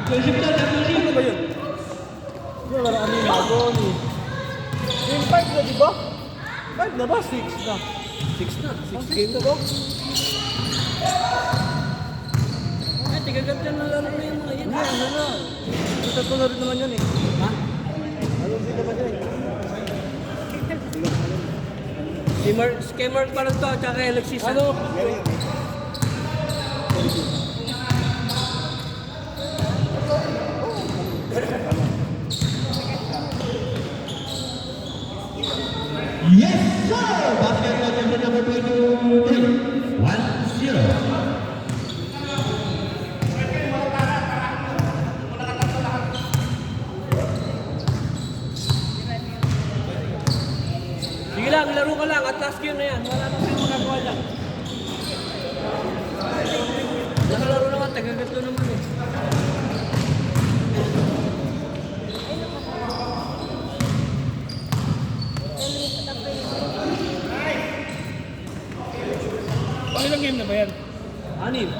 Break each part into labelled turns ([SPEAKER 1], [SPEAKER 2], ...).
[SPEAKER 1] Ano ba yun? Yung laraan ni Mago ni... Yung 5 na, di ba? 5 na ba? 6 na. 6 na. 6 game na ba?
[SPEAKER 2] Ay, tigagat yan na laro na yung mga yun.
[SPEAKER 1] Hindi, ano na. Ito na rin naman yun eh.
[SPEAKER 2] Ha?
[SPEAKER 1] Ano din naman yun eh.
[SPEAKER 2] Kay Mark pa lang to, tsaka kay Alexis.
[SPEAKER 1] Ano?
[SPEAKER 3] Yes, sir! Basketball champion number 23, 1-0.
[SPEAKER 2] Sige lang, laro ka lang at last game na yan. Wala na kayong magagawa dyan. Nakalaro naman, tagagatlo naman eh.
[SPEAKER 1] Pangilang game na ba yan?
[SPEAKER 2] Anim.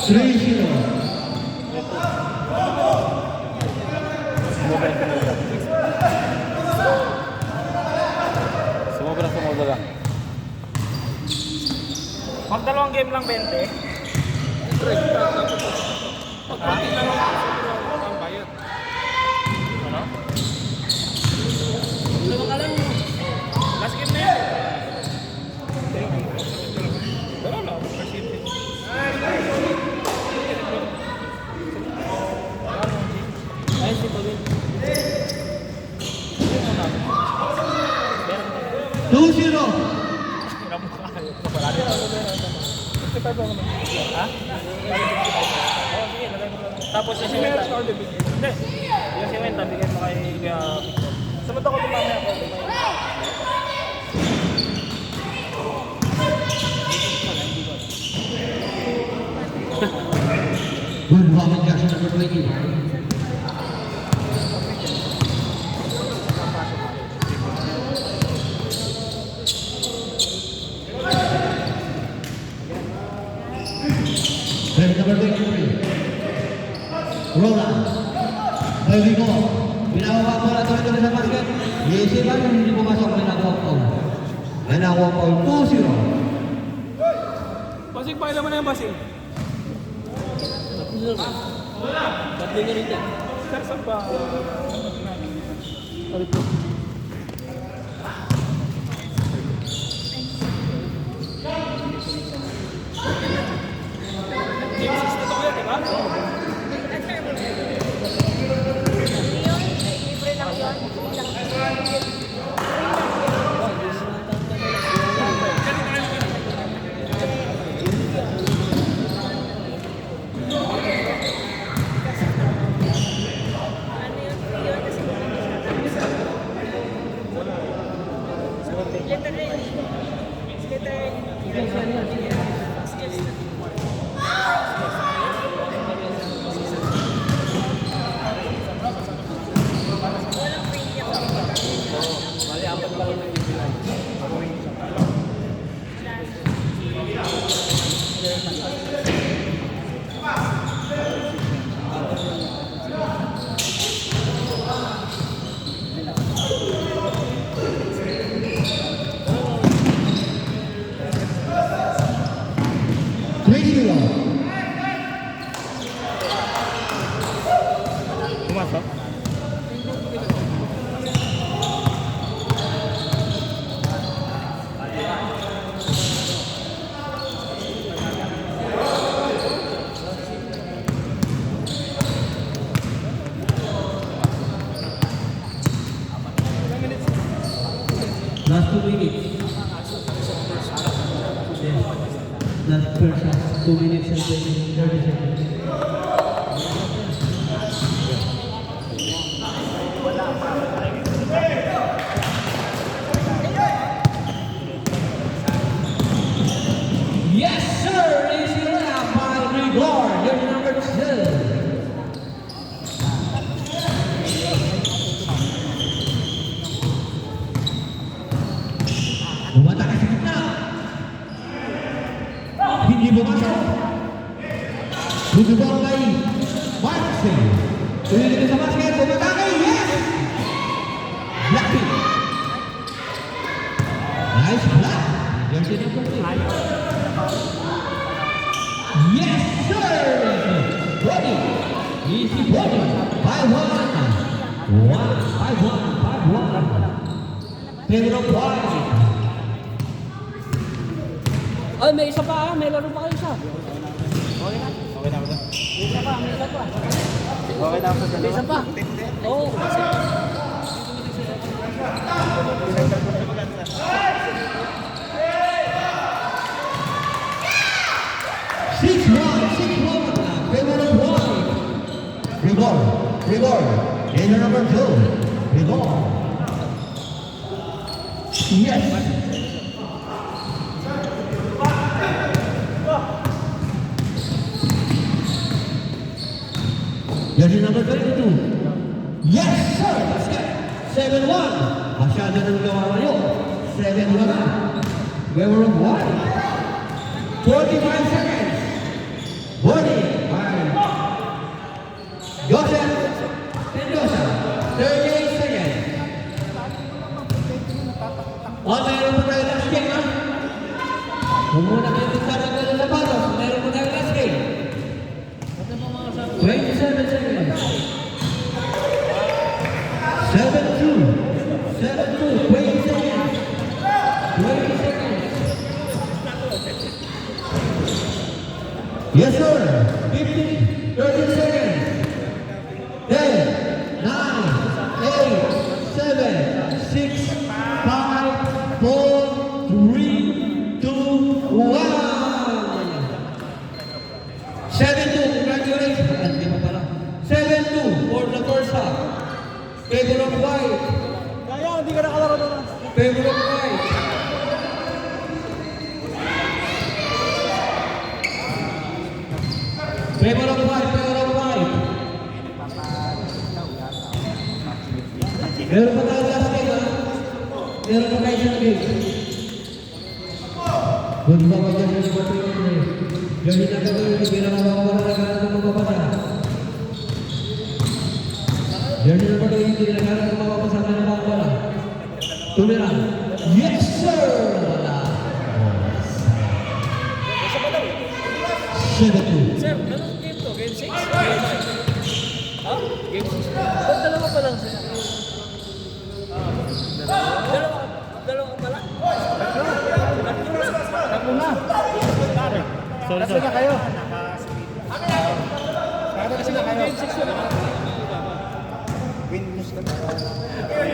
[SPEAKER 3] Three zero.
[SPEAKER 1] Sumobra lang. Pag dalawang game lang 20. Ano?
[SPEAKER 2] Dalawa ka lang.
[SPEAKER 1] Last game na yan. Dalawa lang. First game.
[SPEAKER 2] Ay, si Pagin.
[SPEAKER 3] 2-0.
[SPEAKER 1] Ha? Tapos yung cement ako bibigyan. Hindi. Yung cement bigyan mo kay Victor. Sabat ako tumamay ako.
[SPEAKER 3] Good Mohamed Jackson number 21. Red number 23. Roland. Pwede ko. Binawa ko na ito sa basket. Iisipan yung hindi pumasok na nag-walk-on. Ay nag-walk-on 2-0.
[SPEAKER 1] Basing, pakila mo na yung basing.
[SPEAKER 2] Tatlo na rin dyan.
[SPEAKER 1] Saan ba? Game 6 na ito kuya, di ba?
[SPEAKER 4] Libre lang yun.
[SPEAKER 2] Bali, apat pa rin nag-ibigay.
[SPEAKER 1] Pumasok?
[SPEAKER 3] Last 2 minutes. Last first half, 2 minutes and 30 seconds. Yes, sir! Easy lap by Grigor, jersey number 2. Bumatake sa gitna. Hindi pumasok. Tutubang kay Marcel. Tuloy dito sa basket. Tumatake. Yes! Lucky. Nice block. Jersey number 2. Yes, sir! Body. Easy body. 5-1. 5-1. Pedro White.
[SPEAKER 2] Ay, may isa pa, may laro pa kayo isa.
[SPEAKER 1] Okay na ako doon.
[SPEAKER 2] May isa pa, may isa pa.
[SPEAKER 1] Okay na ako sa
[SPEAKER 2] May isa pa. Oo.
[SPEAKER 3] Six one, Pedro White. Rigor. Gainer number 2. Rigor. Yes. Jersey number 22. Yes, sir. Basket. 7-1. Masyado na nagawa kayo. 7-1 na. Weber of White. 45 seconds. Body by Joseph Mendoza. 38 seconds. Meron pa tayo last game, ha? Kung muna kayo magkakaroon ng sapatos, meron pa tayo last game. 27 seconds. 7-2. 20 seconds. 20 seconds. Yes, sir. 15, 30 seconds. 10, 9, 8, 7, 6, 5, 4, 3, 2, 1. 7-2. Congratulations. Hindi pa pala. 7-2 for the first half. Pedro of White.
[SPEAKER 1] Kaya, hindi ka nakalaro doon.
[SPEAKER 3] Pedro of White. Pedro of White. Meron pa tayo last game, ha? Meron pa tayo isang game. Kung ba ba dyan yung bato yun, gawin na gawin, hindi na mawawala na gano'n ng mapapasa. Gawin na bato yun, hindi na gano'n ng mapapasa na mawawala. Tumira. Yes, sir! Wala.
[SPEAKER 2] Sir, anong game to? Game 6? Ha? Game 6? Ba't dalawa pa lang sila? Dalawa pa lang?
[SPEAKER 1] Tatlo na. Sorry. Na kayo. Kasi na kayo.
[SPEAKER 2] Game 6 na lang.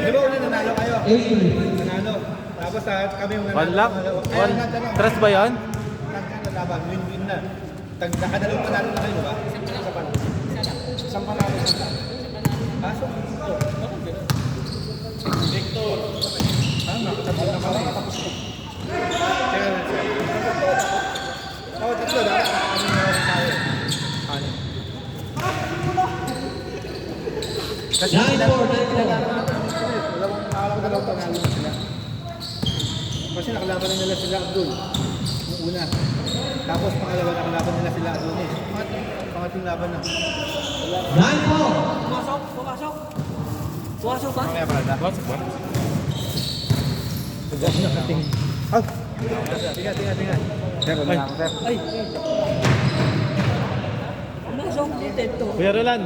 [SPEAKER 1] Di ba ulit nanalo kayo?
[SPEAKER 3] 8-3.
[SPEAKER 1] Nanalo. Tapos kami yung nanalo.
[SPEAKER 4] One lang? Trust ba yan?
[SPEAKER 1] Nagkakalaban. Win-win na. Nakadalawang panalo na kayo, ba? Isang panalo. Pasok. Victor. Nakatapos na kami. Tapos ko. Tatlo dapat. Ano na rin tayo? Kasi
[SPEAKER 3] 9-4.
[SPEAKER 1] dalawang panalo na sila. Kasi nakalaban na nila sila Abdul. Yung una. Tapos pangalawa nakalaban nila sila Adonis. Pangating laban na.
[SPEAKER 3] 9-4.
[SPEAKER 2] Pumasok ba?
[SPEAKER 1] Kaya pala.
[SPEAKER 4] Pasok ba?
[SPEAKER 1] Tingnan. Sir, wala ako, sir.
[SPEAKER 2] Ay! Pumasok dito.
[SPEAKER 4] Kuya Roland,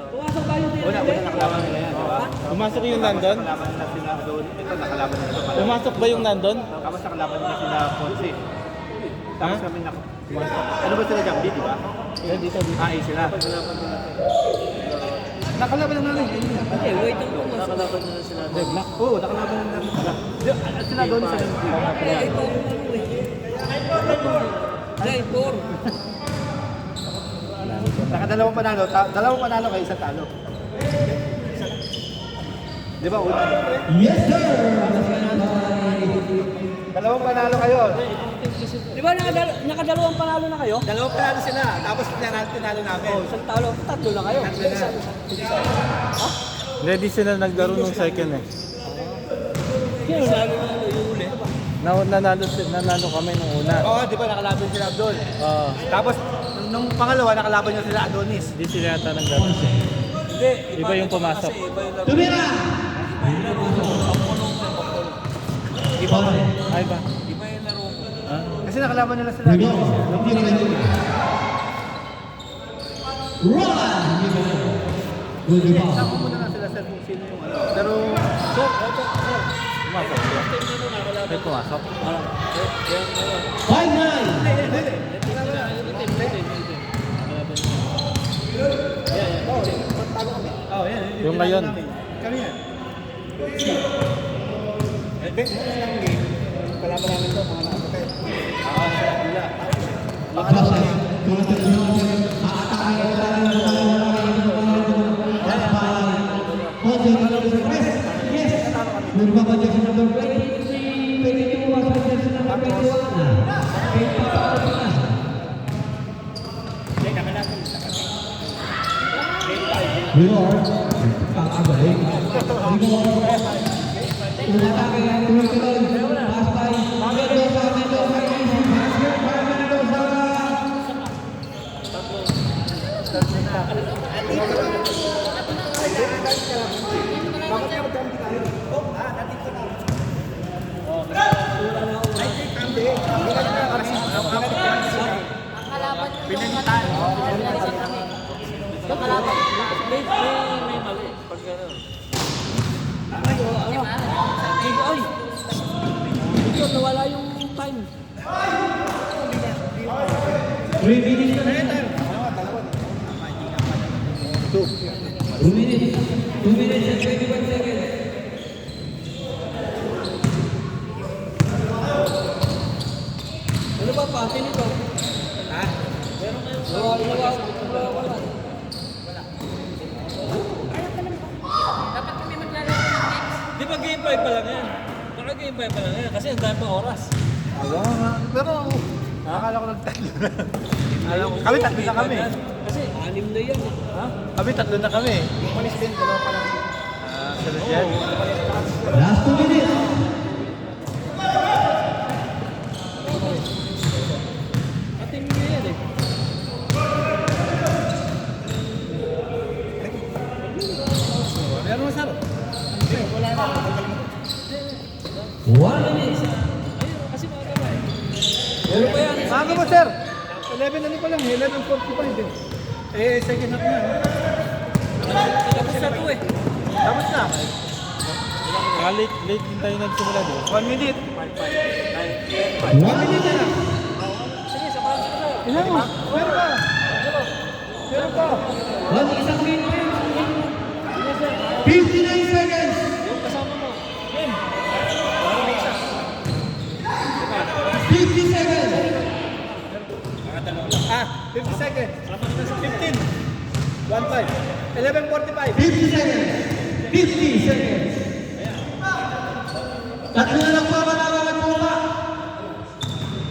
[SPEAKER 2] Pumasok tayo dito.
[SPEAKER 1] Una nakalaban nila yan, di ba?
[SPEAKER 4] pumasok yung nandun?
[SPEAKER 1] Nakalaban nila sila Adonis. Ito, nakalaban nila sila.
[SPEAKER 4] Pumasok ba yung nandun?
[SPEAKER 1] Tapos nakalaban nila sila Ponce. Tapos kami ano ba sila Jambi, di ba?
[SPEAKER 4] Dito.
[SPEAKER 1] A sila. Nakalaban na namin.
[SPEAKER 2] Okay, wait ang pumasok. Nakalaban na sila.
[SPEAKER 1] Black. Oo, nakalaban na namin sila. Sila doon sa Jambi.
[SPEAKER 2] Ito ang ano eh. Ito.
[SPEAKER 1] Nakadalawang panalo. Dalawang panalo kayo isang talo. Di ba? Una.
[SPEAKER 3] Yes, sir.
[SPEAKER 1] Dalawang panalo kayo.
[SPEAKER 2] Di ba nakadalawang panalo na kayo?
[SPEAKER 1] Dalawang panalo sila. Tapos tinalo namin.
[SPEAKER 2] Oh, isang talo, tatlo na kayo.
[SPEAKER 1] Tatlo na.
[SPEAKER 4] Ready sila naglaro nung second eh.
[SPEAKER 2] Kaya lalo na yung uli.
[SPEAKER 4] Nanalo kami nung una.
[SPEAKER 1] Oo, di ba nakalaban sila Abdul?
[SPEAKER 4] Oo.
[SPEAKER 1] Tapos, nung pangalawa, nakalaban niya sila Adonis.
[SPEAKER 4] Hindi sila yata nang gano'n.
[SPEAKER 2] Hindi,
[SPEAKER 4] Iba yung pumasok.
[SPEAKER 2] Kasi iba yung laro.
[SPEAKER 3] Tumira!
[SPEAKER 2] Iba ba?
[SPEAKER 4] Ay ba?
[SPEAKER 2] Iba yung laro mo.
[SPEAKER 4] Ah?
[SPEAKER 1] Kasi nakalaban nila sila
[SPEAKER 3] Rigo,
[SPEAKER 1] Adonis.
[SPEAKER 3] hindi ba yun? Roland! Hindi ba yun? Good rebound.
[SPEAKER 1] Sako muna na sila sir kung sino yung ano. Pero,
[SPEAKER 2] Sir, ito, sir.
[SPEAKER 4] Pumasok siya.
[SPEAKER 2] First time na nun, nakalaban.
[SPEAKER 4] May pumasok.
[SPEAKER 2] Yan, ano.
[SPEAKER 3] 5-9!
[SPEAKER 1] oh, yan.
[SPEAKER 4] Yung ngayon.
[SPEAKER 1] Kami yan. Lang game. Kalaban namin to, mga nakapatay. Sa Abdula.
[SPEAKER 3] Process. Tulad ng mga aatake ko tayo ng Yes! Nagbabadya sa number 23, 22, wasbadya sa number 21 na. Kaya papapapit na. Lord, pang-abay. Lord, inatake, tuloy-tuloy, pass by, Mendoza, easy, basket by Mendoza.
[SPEAKER 2] May mali. Pag gano'n. Ay! Ito, nawala yung time.
[SPEAKER 3] 3 minutes na rin. 2 minutes. 2 minutes and 21 seconds.
[SPEAKER 2] Ano ba pati nito?
[SPEAKER 1] Ha?
[SPEAKER 2] Wala. Di ba game 5 pa lang yan? Baka game 5 pa lang yan kasi ang dami pa oras.
[SPEAKER 1] Alam nga. Pero, akala ko nagtatlo na. Kami tatlo na kami.
[SPEAKER 2] Kasi 6 na yan. Ha?
[SPEAKER 1] Kami tatlo na kami. Yung malis din, dalawa pa lang. Sunod yan.
[SPEAKER 3] Last 2 minutes.
[SPEAKER 2] Ating nyo yan eh.
[SPEAKER 1] Meron mo saro? Wala na.
[SPEAKER 3] 1 minute.
[SPEAKER 2] Ayun, kasi mga kamay. Meron pa yan.
[SPEAKER 1] Maaga mo sir. 11 ano pa lang, 11:45 eh. Second half na.
[SPEAKER 2] Tapos na to eh.
[SPEAKER 1] Tapos na.
[SPEAKER 4] Late din tayo nagsimula doon.
[SPEAKER 1] 1 minute.
[SPEAKER 3] 1 minute na lang.
[SPEAKER 2] Sige, samahan ko na.
[SPEAKER 1] Ilan mo? Meron pa. Meron pa.
[SPEAKER 3] Isang minute. 59 seconds.
[SPEAKER 2] Yung kasama mo. Game. Para may isa.
[SPEAKER 3] 50 seconds.
[SPEAKER 1] 50 seconds. 15. 1-5. 11:45.
[SPEAKER 3] 50 seconds. 50 seconds. Tatlo na lang po ang nagpupa.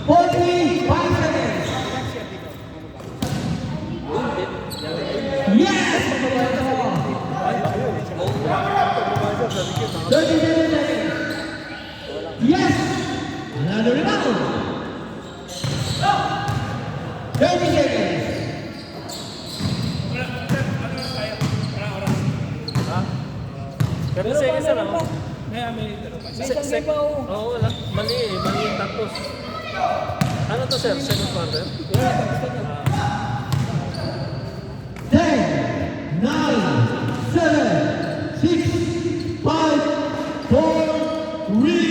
[SPEAKER 3] 45 seconds. Yes! 37 seconds. Yes! Another rebound. 30 seconds.
[SPEAKER 2] Pero seconds na lang. May isang game pa oh. Oo, wala. Mali eh. Mali yung tapos. Ano to sir? Second quarter? Wala, tapos na.
[SPEAKER 3] 10, 9, 7, 6, 5, 4, 3,